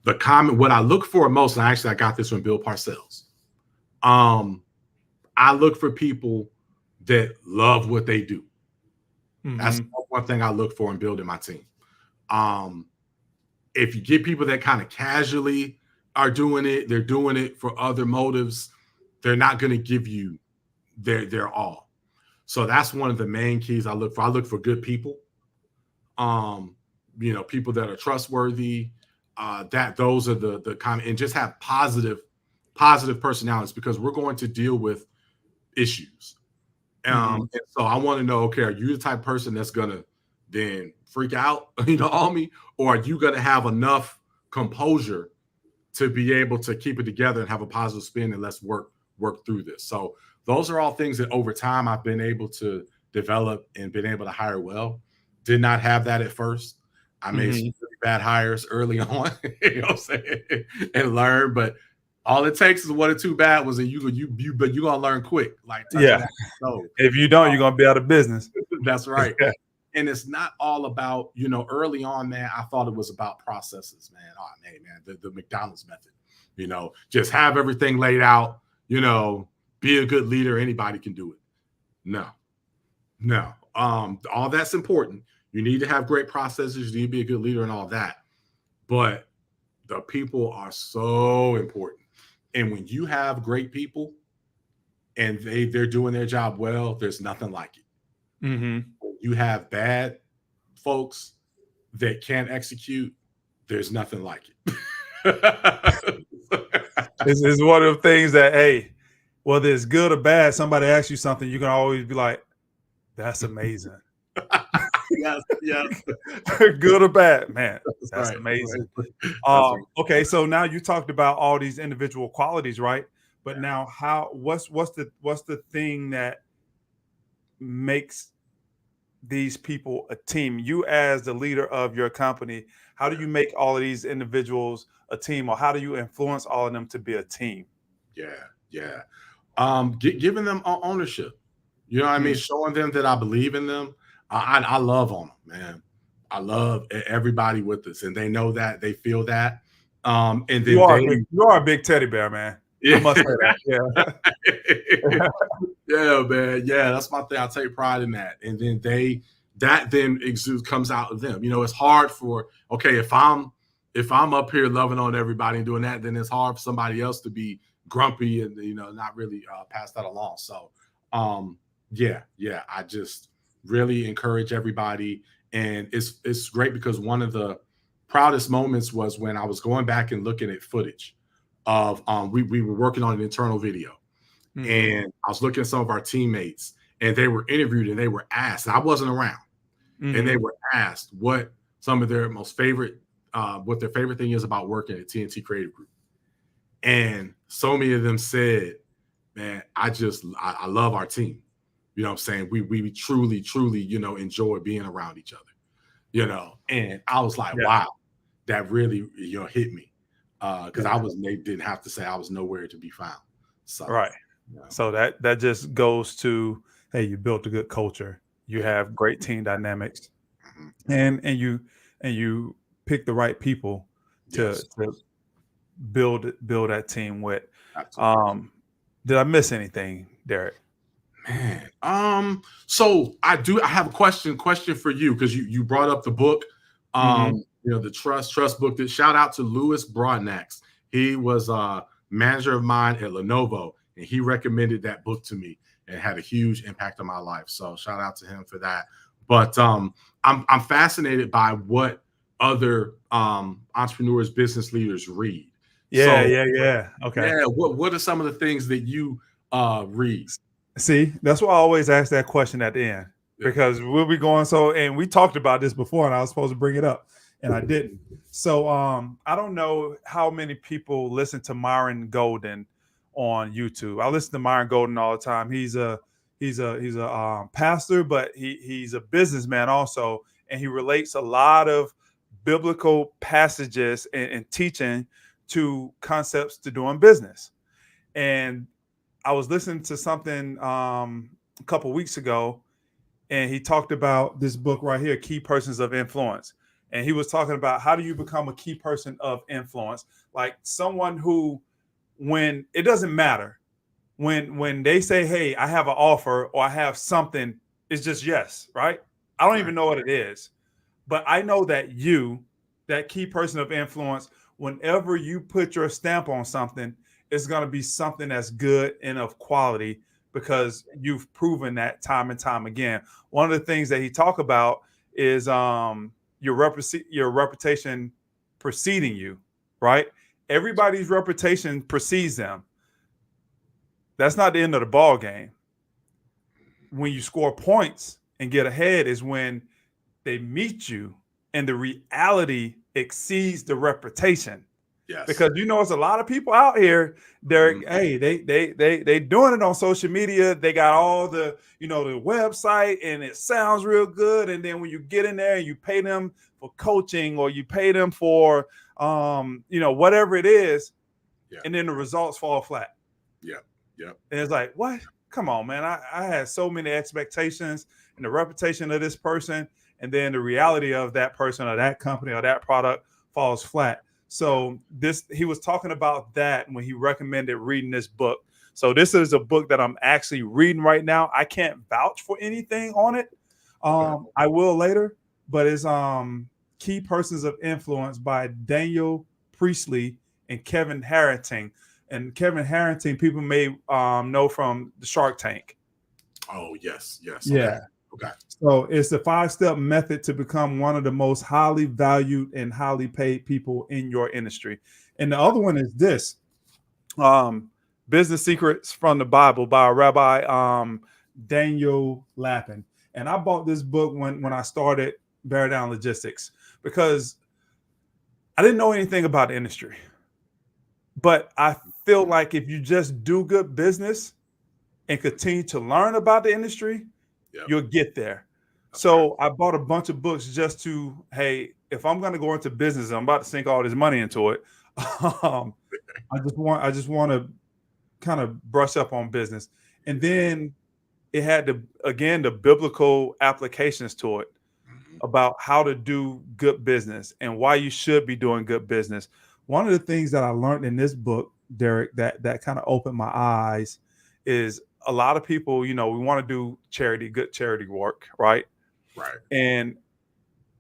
the comment, what I look for most, and I got this from Bill Parcells. I look for people that love what they do. That's one thing I look for in building my team. If you get people that kind of casually are doing it, they're doing it for other motives, they're not going to give you their all. So that's one of the main keys I look for. I look for good people, people that are trustworthy, that those are the kind of, and just have positive personalities, because we're going to deal with issues. And so I want to know, okay, are you the type of person that's going to then freak out, on me, or are you going to have enough composure to be able to keep it together and have a positive spin, and let's work through this. So those are all things that over time I've been able to develop and been able to hire well. Did not have that at first. I made some really bad hires early on, and learn, but All it takes is 1 or 2 bad ones, and but you gonna learn quick, like touching that stove. If you don't, you're gonna be out of business. That's right. And it's not all about, early on, man, I thought it was about processes, man. Oh, man, the McDonald's method, just have everything laid out, be a good leader. Anybody can do it. No. All that's important. You need to have great processes. You need to be a good leader and all that. But the people are so important. And when you have great people and they're doing their job well, there's nothing like it. Mm-hmm. You have bad folks that can't execute, there's nothing like it. It's one of the things that, hey, whether it's good or bad, somebody asks you something, you can always be like, that's amazing. Yes. Good or bad, man, that's right, amazing. Right. Okay, so now you talked about all these individual qualities, right? But now what's the thing that makes these people a team? You as the leader of your company, how do you make all of these individuals a team, or how do you influence all of them to be a team? Yeah. Giving them ownership. You know what I mean? Showing them that I believe in them. I love on them, man. I love everybody with us, and they know that, they feel that. And then you are a big teddy bear, man. Yeah. I must say that. Yeah. Yeah, man. Yeah, that's my thing. I take pride in that. And then that then comes out of them. It's hard if I'm up here loving on everybody and doing that, then it's hard for somebody else to be grumpy and not really pass that along. So I just really encourage everybody. And it's great because one of the proudest moments was when I was going back and looking at footage of we were working on an internal video. Mm-hmm. And I was looking at some of our teammates, and they were interviewed, and they were asked, and I wasn't around, and they were asked what some of their most favorite, what their favorite thing is about working at TNT Creative Group. And so many of them said, man, I love our team. You know what I'm saying? We truly, enjoy being around each other, and I was like, wow, that really, hit me. Because they didn't have to say I was nowhere to be found. So, right. So that just goes to, hey, you built a good culture. You have great team dynamics, and you pick the right people to build that team with. Absolutely. Did I miss anything, Derrick? Man, so I have a question for you, because you brought up the book, the trust book. That shout out to Louis Broadnax. He was a manager of mine at Lenovo, and he recommended that book to me, and it had a huge impact on my life. So shout out to him for that. But I'm fascinated by what other entrepreneurs, business leaders read. Yeah. Okay. Yeah. What are some of the things that you read? See, that's why I always ask that question at the end, because we'll be going. And we talked about this before, and I was supposed to bring it up, and I didn't. So I don't know how many people listen to Myron Golden on YouTube. I listen to Myron Golden all the time. He's a pastor, but he's a businessman also, and he relates a lot of biblical passages and teaching to concepts to doing business. And I was listening to something a couple weeks ago, and he talked about this book right here, Key Persons of Influence. And he was talking about, how do you become a key person of influence? Like someone who, when it doesn't matter, when they say, hey, I have an offer or I have something, it's just yes, right? I don't even know what it is. But I know that that key person of influence, whenever you put your stamp on something, it's going to be something that's good and of quality, because you've proven that time and time again. One of the things that he talked about is your reputation preceding you, right? Everybody's reputation precedes them. That's not the end of the ball game. When you score points and get ahead is when they meet you and the reality exceeds the reputation. Yes. Because it's a lot of people out here, Derrick. Hey, they doing it on social media. They got all the the website, and it sounds real good. And then when you get in there and you pay them for coaching, or you pay them for whatever it is, Yeah. and then the results fall flat. Yep. Yep. And it's like, what? Come on, man. I had so many expectations and the reputation of this person, and then the reality of that person or that company or that product falls flat. So he was talking about that when he recommended reading this book. So this is a book that I'm actually reading right now. I can't vouch for anything on it. I will later, but it's Key Persons of Influence by Daniel Priestley and Kevin Harrington. And Kevin Harrington, people may know from the Shark Tank. Oh, yes. Yeah. Okay. So it's a 5-step method to become one of the most highly valued and highly paid people in your industry. And the other one is this, Business Secrets from the Bible by Rabbi Daniel Lapin. And I bought this book when I started Bear Down Logistics because I didn't know anything about the industry. But I feel like if you just do good business and continue to learn about the industry, you'll get there. So I bought a bunch of books just to, hey, if I'm going to go into business, I'm about to sink all this money into it. I just want to kind of brush up on business. And then it had the biblical applications to it about how to do good business and why you should be doing good business. One of the things that I learned in this book, Derrick, that kind of opened my eyes is a lot of people, we want to do good charity work, right? Right. And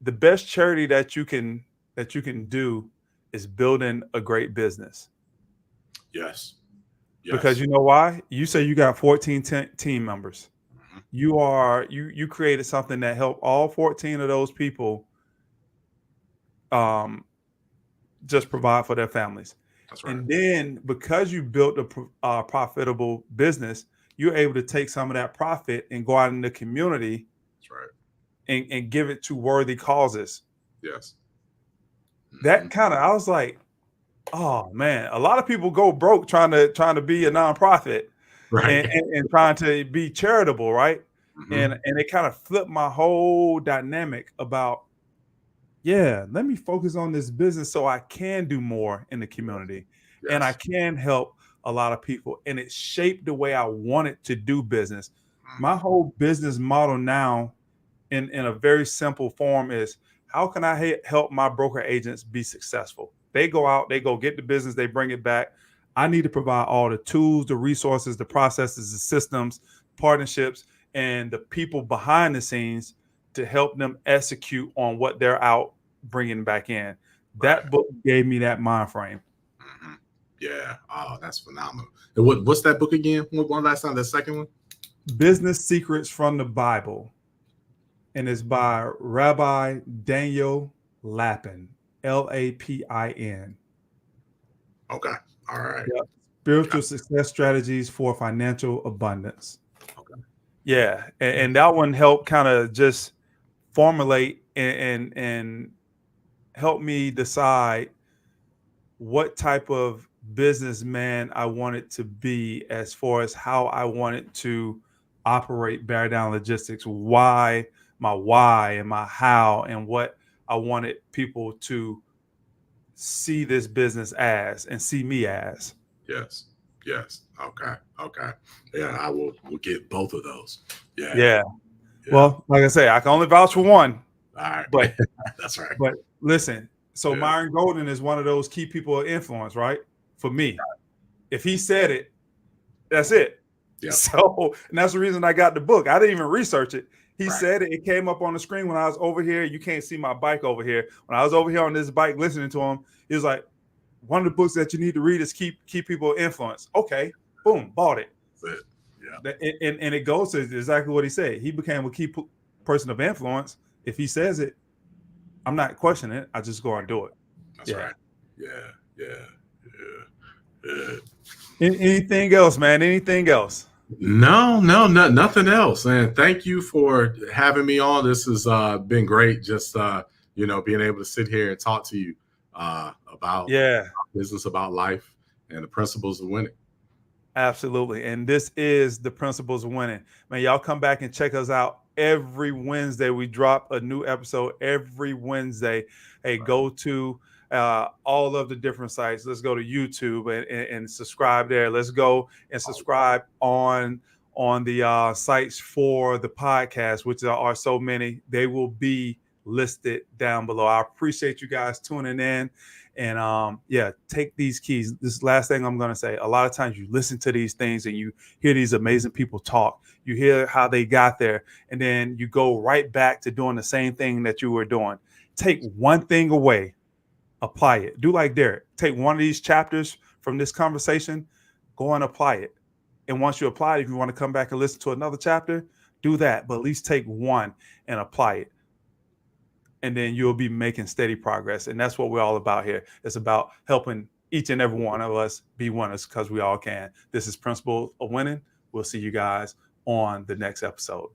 the best charity that you can do is building a great business. Yes. Because you know why? You say you got 14 team members. You created something that helped all 14 of those people just provide for their families. That's right. And then because you built a profitable business, you're able to take some of that profit and go out in the community. That's right. And give it to worthy causes. Yes. That kind of, I was like, oh man, a lot of people go broke trying to be a nonprofit, right, and trying to be charitable, right? And it kind of flipped my whole dynamic about, let me focus on this business so I can do more in the community, and I can help a lot of people. And it shaped the way I wanted to do business. My whole business model now, in a very simple form, is how can I help my broker agents be successful? They go out, they go get the business, they bring it back. I need to provide all the tools, the resources, the processes, the systems, partnerships, and the people behind the scenes to help them execute on what they're out bringing back in. That book gave me that mind frame. Yeah. Oh, that's phenomenal. And what's that book again? One last time, the second one? Business Secrets from the Bible. And it's by Rabbi Daniel Lapin, Lapin. Okay. All right. Yep. Spiritual Success Strategies for Financial Abundance. Okay. Yeah. And that one helped kind of just formulate and help me decide what type of businessman I wanted to be as far as how I wanted to operate Bear Down Logistics, my why and my how, and what I wanted people to see this business as and see me as. Yes. Okay. Yeah, I will get both of those. Yeah. Well, like I say, I can only vouch for one. All right. But that's right. But listen, so Myron Golden is one of those key people of influence, right? For me. If he said it, that's it. Yep. So, and that's the reason I got the book. I didn't even research it. He said it. It came up on the screen when I was over here. You can't see my bike over here. When I was over here on this bike listening to him, he was like, one of the books that you need to read is Key People of Influence. Okay, boom, bought it. That's it. Yeah. And it goes to exactly what he said. He became a key person of influence. If he says it, I'm not questioning it. I just go and do it. That's right. Yeah. Anything else, man? Anything else? No, nothing else. And thank you for having me on. This has been great. Just being able to sit here and talk to you about business, about life, and the principles of winning. Absolutely. And this is the principles of winning. Man, y'all come back and check us out every Wednesday. We drop a new episode every Wednesday. Hey, go to all of the different sites. Let's go to YouTube and subscribe there. Let's go and subscribe on the sites for the podcast, which are so many. They will be listed down below. I appreciate you guys tuning in. And take these keys. This last thing I'm going to say, a lot of times you listen to these things and you hear these amazing people talk. You hear how they got there, and then you go right back to doing the same thing that you were doing. Take one thing away, apply it. Do like Derrick. Take one of these chapters from this conversation, go and apply it. And once you apply it, if you want to come back and listen to another chapter, do that. But at least take one and apply it. And then you'll be making steady progress. And that's what we're all about here. It's about helping each and every one of us be winners, because we all can. This is Principles of Winning. We'll see you guys on the next episode.